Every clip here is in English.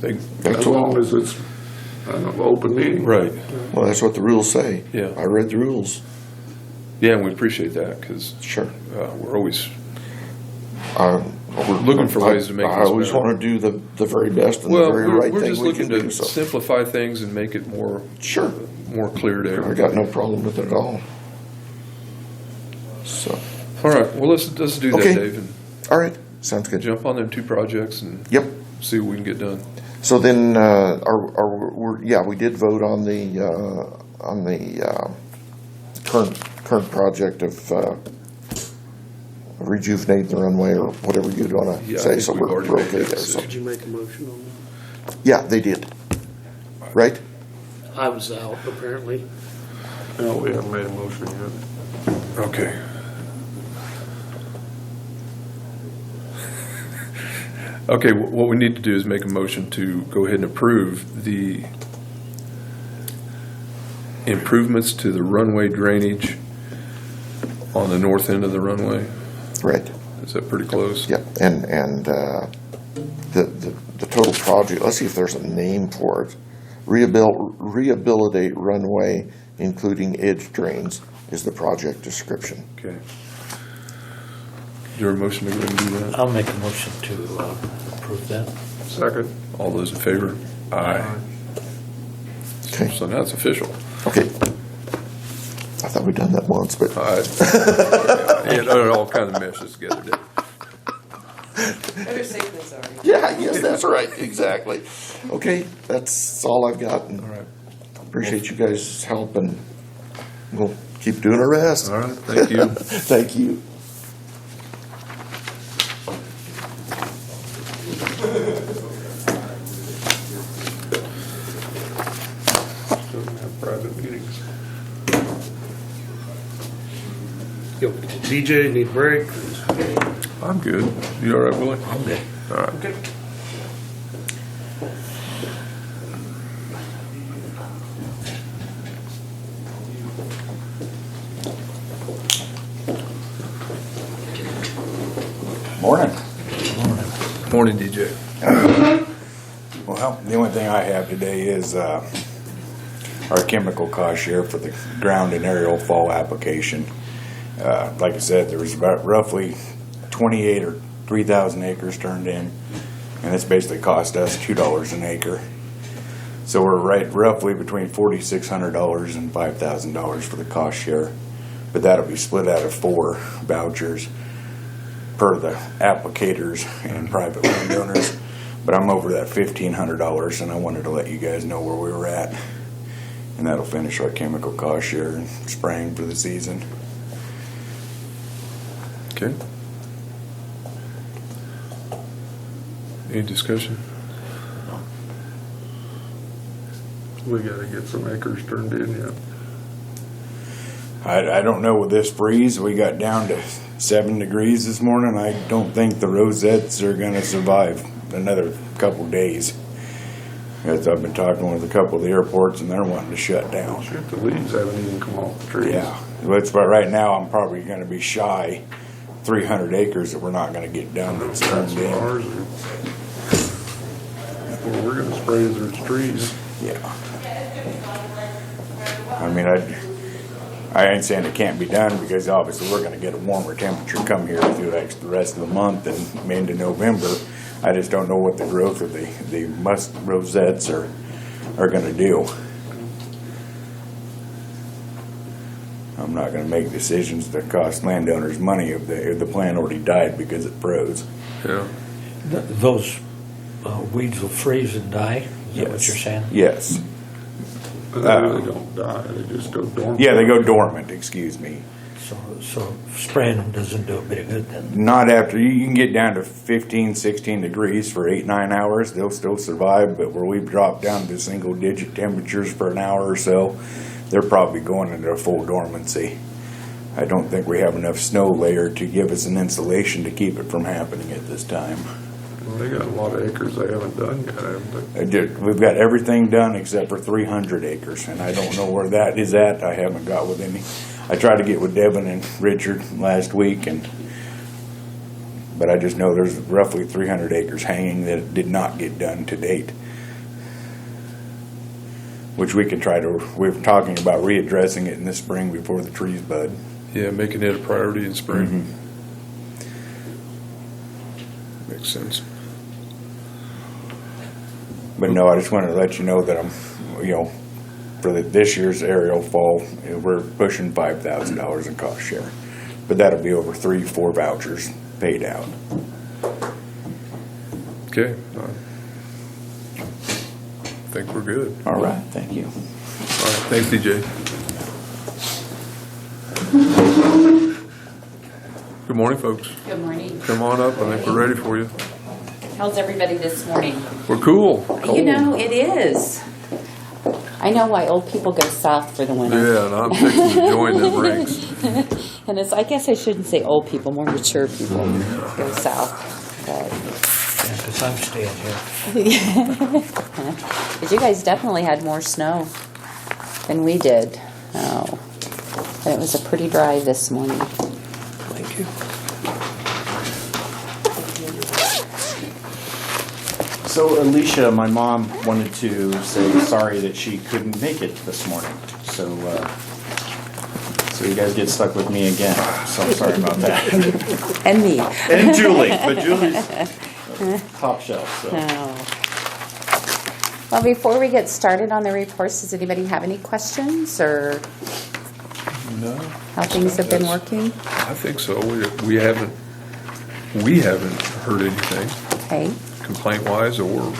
As long as it's an open meeting. Right. Well, that's what the rules say. Yeah. I read the rules. Yeah, and we appreciate that because Sure. we're always We're looking for ways to make I this always better. want to do the very best and well. the very right We're thing just we looking can to do. So, simplify things and make it more sure. clear to I everybody. got no problem with it at all. So, All right. Well, let's do Okay. that, Dave, and all right. Sounds good. jump on them 2 projects and Yep. see what we can get done. So then, we did vote on the current project of rejuvenating the runway or whatever you'd want to Yeah, I say. think So we've we're already okay made that there. So, Did you make a motion on yeah, they did. Right? that? I was out, apparently. No, we haven't made a motion yet. Okay. Okay, what we need to do is make a motion to go ahead and approve the improvements to the runway drainage on the north end of the runway. Right. Is that pretty close? Yep. And the total project. Let's see if there's a name for it. Rehabilitate runway, including edge drains, is the project description. Okay. Is there a motion to go ahead and do that? I'll make a motion to approve that. Second. All those in favor? Aye. Okay. So now it's official. Okay. I thought we'd done that once, but It all kind of meshes together, didn't it? Better safe than sorry. yeah, yes, that's right, exactly. Okay, that's all I've got. And All right. appreciate you guys' help, and we'll keep doing our best. All right, thank you. Thank you. Doesn't have private meetings. Yo, DJ, need a break? I'm good. You all right, Willie? I'm good. All right. Okay. Morning. Morning, DJ. Well, the only thing I have today is our chemical cost share for the ground and aerial fall application. Like I said, there was about roughly 28 or 3,000 acres turned in, and it's basically cost us $2 an acre. So we're right roughly between $4,600 and $5,000 for the cost share, but that'll be split out of 4 vouchers per the applicators and private landowners. But I'm over that $1,500, and I wanted to let you guys know where we were at, and that'll finish our chemical cost share and spraying for the season. Okay. Any discussion? We gotta get some acres turned in yet. I don't know with this freeze, we got down to 7 degrees this morning. I don't think the rosettes are gonna survive another couple days. As I've been talking with a couple of the airports, and they're wanting to shut down. Shit, the leaves haven't even come off the trees. Yeah, but right now I'm probably gonna be shy 300 acres that we're not gonna get done that's That's turned what in. ours are. What we're gonna spray is there's trees. Yeah. I mean, I ain't saying it can't be done, because obviously we're gonna get a warmer temperature come here through like the rest of the month and into November. I just don't know what the growth of the musk rosettes are gonna do. I'm not gonna make decisions that cost landowners money if the plant already died because it froze. Yeah. Those weeds will freeze and die? Is that what you're saying? Yes. And they really don't die, they just go dormant. Yeah, they go dormant, excuse me. So spraying them doesn't do a bit of good then? Not after, you can get down to 15, 16 degrees for 8, 9 hours, they'll still survive, but where we've dropped down to single digit temperatures for an hour or so, they're probably going into a full dormancy. I don't think we have enough snow layer to give us an insulation to keep it from happening at this time. Well, they got a lot of acres they haven't done yet, haven't they? We've got everything done except for 300 acres, and I don't know where that is at. I haven't got with any. I tried to get with Devin and Richard last week, but I just know there's roughly 300 acres hanging that did not get done to date. which we can try to, we're talking about readdressing it in the spring before the trees bud. Yeah, making it a priority in spring. Makes sense. But no, I just wanted to let you know that I'm, for this year's aerial fall, we're pushing $5,000 in cost share. But that'll be over 3-4 vouchers paid out. Okay. I think we're good. All right, thank you. All right, thanks, DJ. Good morning, folks. Good morning. Come on up. I think we're ready for you. How's everybody this morning? We're cool. You know, it is. I know why old people go south for the winter. Yeah, and I'm fixing to join them ranks. And I guess I shouldn't say old people, more mature people go south. But Because I'm staying here. you guys definitely had more snow than we did. Oh, and it was a pretty dry this morning. Thank you. So Alicia, my mom, wanted to say sorry that she couldn't make it this morning. So you guys get stuck with me again. So I'm sorry about that. And me. And Julie, but Julie's top shelf. So. Oh. Well, before we get started on the reports, does anybody have any questions or No, how things have been working? I think so. We haven't heard anything Okay. complaint-wise or.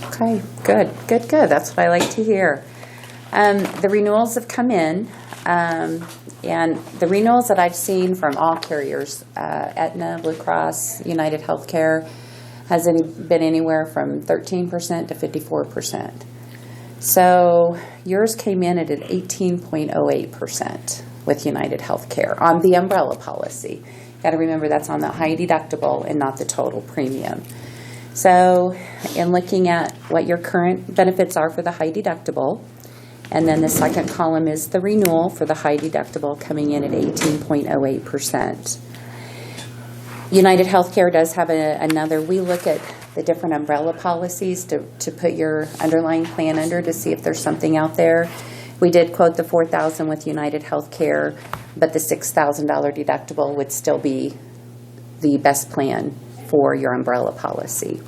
Okay, good. That's what I like to hear. The renewals have come in, and the renewals that I've seen from all carriers, Aetna, Blue Cross, United Healthcare, has been anywhere from 13% to 54%. So yours came in at an 18.08% with United Healthcare on the umbrella policy. Got to remember that's on the high deductible and not the total premium. So in looking at what your current benefits are for the high deductible, and then the second column is the renewal for the high deductible coming in at 18.08%. United Healthcare does have we look at the different umbrella policies to put your underlying plan under to see if there's something out there. We did quote the $4,000 with United Healthcare, but the $6,000 deductible would still be the best plan for your umbrella policy.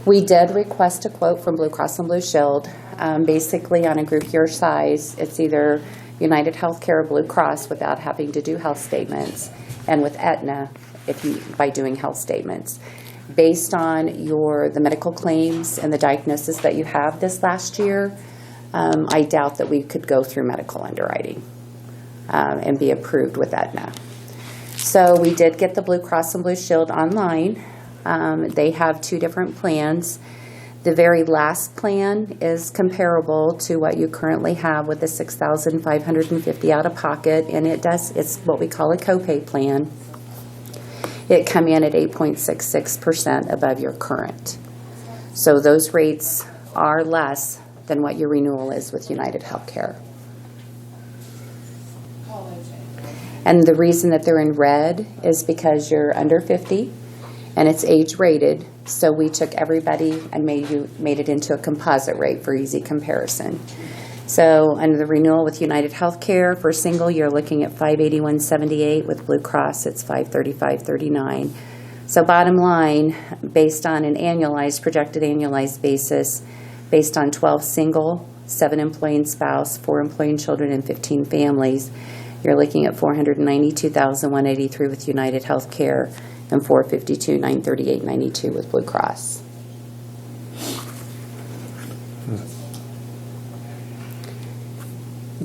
We did request a quote from Blue Cross and Blue Shield. Basically, on a group your size, it's either United Healthcare or Blue Cross without having to do health statements, and with Aetna by doing health statements. Based on the medical claims and the diagnosis that you have this last year, I doubt that we could go through medical underwriting and be approved with Aetna. So we did get the Blue Cross and Blue Shield online. They have two different plans. The very last plan is comparable to what you currently have with the $6,550 out of pocket, and it's what we call a copay plan. It come in at 8.66% above your current. So those rates are less than what your renewal is with United Healthcare. And the reason that they're in red is because you're under 50 and it's age rated. So we took everybody and made it into a composite rate for easy comparison. So under the renewal with United Healthcare for single, you're looking at $581.78. With Blue Cross, it's $535.39. So bottom line, based on an projected annualized basis, based on 12 single, 7 employing spouse, 4 employing children, and 15 families, you're looking at $492,183 with United Healthcare and $452,938.92 with Blue Cross.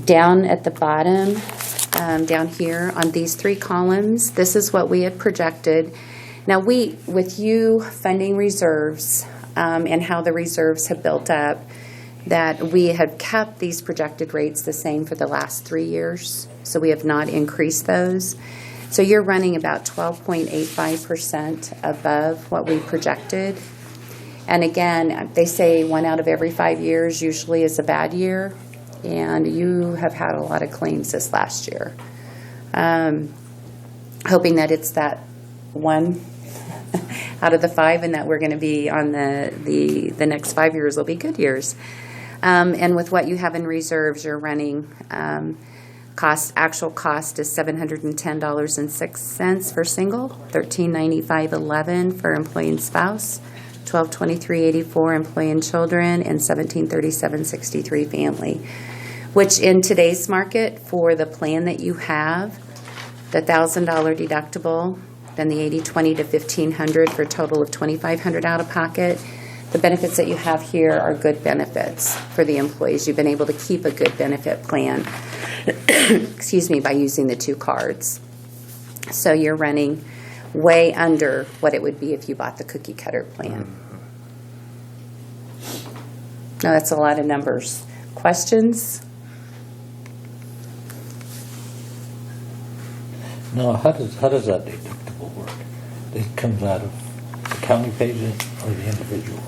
Down at the bottom, down here on these 3 columns, this is what we had projected. Now with you funding reserves and how the reserves have built up, that we have kept these projected rates the same for the last 3 years. So we have not increased those. So you're running about 12.85% above what we projected. And again, they say 1 out of every 5 years usually is a bad year. And you have had a lot of claims this last year. Hoping that it's that one out of the 5, and that we're going to be on the next 5 years will be good years. And with what you have in reserves, you're running actual cost is $710.06 for single, $1395.11 for employee and spouse, $1223.84 employee and children, and $1737.63 family. Which in today's market, for the plan that you have, the $1,000 deductible, then the 80/20 to $1,500 for a total of $2,500 out of pocket. The benefits that you have here are good benefits for the employees. You've been able to keep a good benefit plan, excuse me, by using the 2 cards. So you're running way under what it would be if you bought the cookie cutter plan. No, that's a lot of numbers. Questions? Now, how does that deductible work? It comes out of the county pays it or the individual?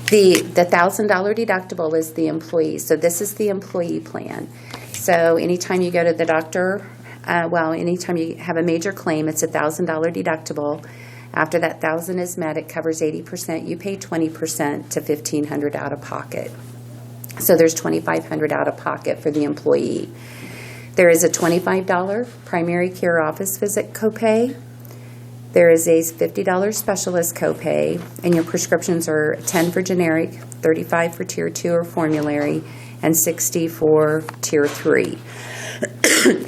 The $1,000 deductible is the employee. So this is the employee plan. So anytime you go to the doctor, anytime you have a major claim, it's $1,000 deductible. After that $1,000 is met, it covers 80%. You pay 20% to $1,500 out of pocket. So there's $2,500 out of pocket for the employee. There is a $25 primary care office visit copay. There is a $50 specialist copay, and your prescriptions are $10 for generic, $35 for tier 2 or formulary, and $60 for tier 3.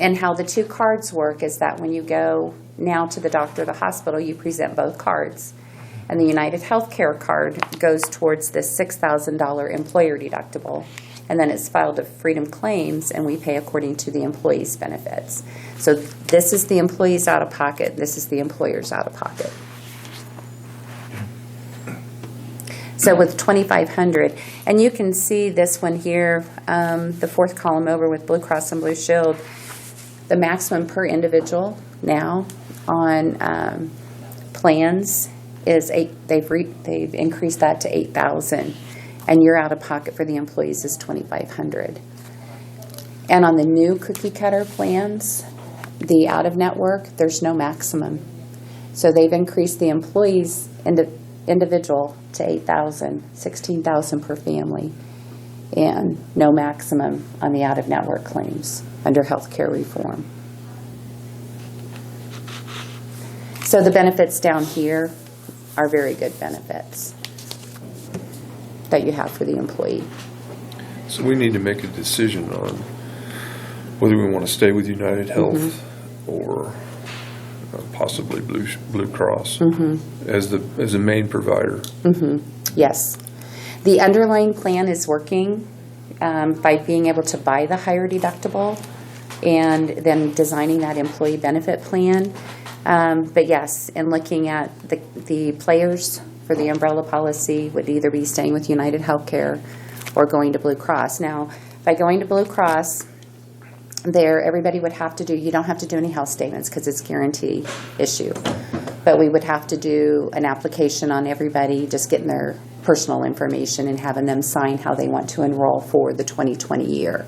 And how the 2 cards work is that when you go now to the doctor or the hospital, you present both cards. And the United Healthcare card goes towards the $6,000 employer deductible. And then it's filed to Freedom Claims, and we pay according to the employee's benefits. So this is the employee's out of pocket. This is the employer's out of pocket. So with $2,500, and you can see this one here, the 4th column over with Blue Cross and Blue Shield, the maximum per individual now on plans is they've increased that to $8,000. And your out-of-pocket for the employees is $2,500. And on the new cookie cutter plans, the out-of-network, there's no maximum. So they've increased the employees individual to $8,000, $16,000 per family, and no maximum on the out-of-network claims under healthcare reform. So the benefits down here are very good benefits that you have for the employee. So we need to make a decision on whether we want to stay with United Health or possibly Blue Cross as the main provider. Yes. The underlying plan is working by being able to buy the higher deductible and then designing that employee benefit plan. But yes, in looking at the players for the umbrella policy would either be staying with United Healthcare or going to Blue Cross. Now, by going to Blue Cross, everybody would have to do, you don't have to do any health statements because it's a guarantee issue. But we would have to do an application on everybody, just getting their personal information and having them sign how they want to enroll for the 2020 year.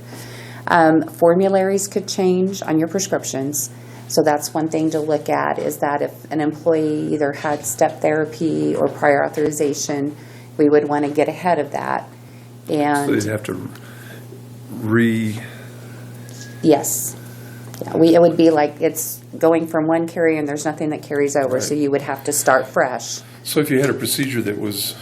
Formularies could change on your prescriptions. So that's one thing to look at, is that if an employee either had step therapy or prior authorization, we would want to get ahead of that. And So they'd have to yes. Yeah, it would be like it's going from one carrier and there's nothing that carries over, Right. so you would have to start fresh. So if you had a procedure that was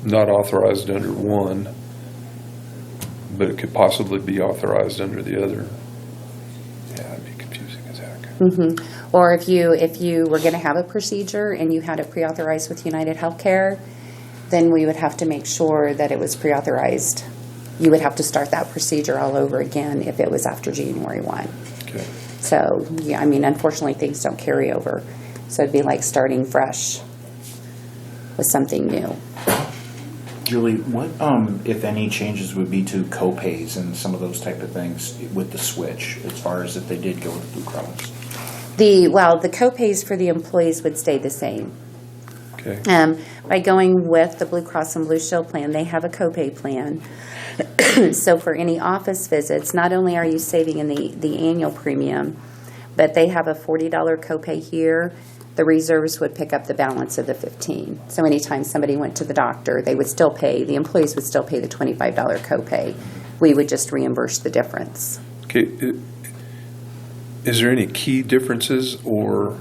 not authorized under one, but it could possibly be authorized under the other, yeah, it'd be confusing as heck. Or if you were going to have a procedure and you had it pre-authorized with United Healthcare, then we would have to make sure that it was pre-authorized. You would have to start that procedure all over again if it was after January 1. Okay. So, yeah, I mean, unfortunately, things don't carry over. So it'd be like starting fresh with something new. Julie, what, if any, changes would be to co-pays and some of those type of things with the switch, as far as if they did go with Blue Cross? The co-pays for the employees would stay the same. Okay. By going with the Blue Cross and Blue Shield plan, they have a copay plan. So for any office visits, not only are you saving in the annual premium, but they have a $40 copay here. The reserves would pick up the balance of the 15. So anytime somebody went to the doctor, they would still pay, the employees would still pay the $25 copay. We would just reimburse the difference. Okay, is there any key differences or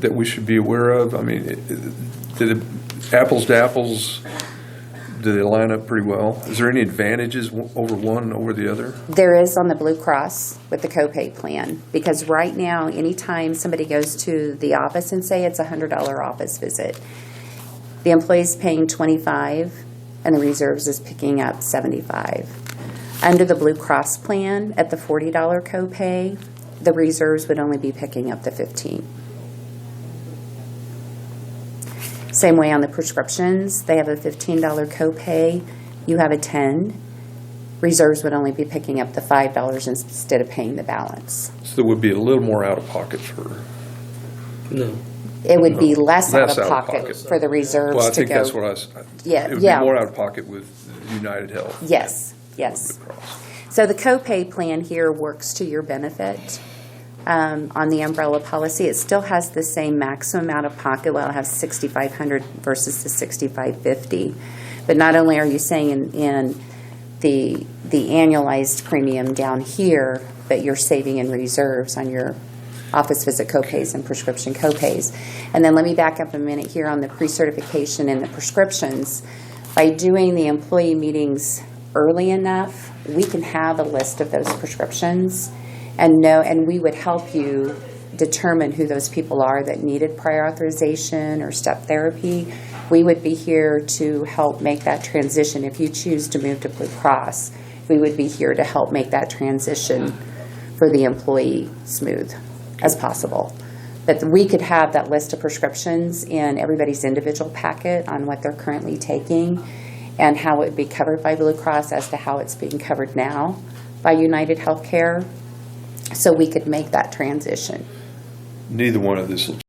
that we should be aware of? I mean, apples to apples, do they line up pretty well? Is there any advantages over one over the other? There is on the Blue Cross with the copay plan, because right now, anytime somebody goes to the office and say it's a $100 office visit, the employee's paying $25 and the reserves is picking up $75. Under the Blue Cross plan, at the $40 copay, the reserves would only be picking up the $15. Same way on the prescriptions, they have a $15 copay, you have a $10. Reserves would only be picking up the $5 instead of paying the balance. So there would be a little more out of pocket for, No. It would be less out Less of pocket for the reserves well, I to think go. that's what I was, Yeah, it would yeah. be more out of pocket with United Health. Yes, yes. Blue Cross. So the copay plan here works to your benefit. On the umbrella policy, it still has the same maximum out of pocket. Well, it has $6,500 versus the $6,550. But not only are you saying in the annualized premium down here, but you're saving in reserves on your office visit copays and prescription copays. And then let me back up a minute here on the pre-certification and the prescriptions. By doing the employee meetings early enough, we can have a list of those prescriptions and we would help you determine who those people are that needed prior authorization or step therapy. We would be here to help make that transition. If you choose to move to Blue Cross, we would be here to help make that transition for the employee smooth as possible. But we could have that list of prescriptions in everybody's individual packet on what they're currently taking and how it would be covered by Blue Cross as to how it's being covered now by United Healthcare. So we could make that transition. Neither one of this will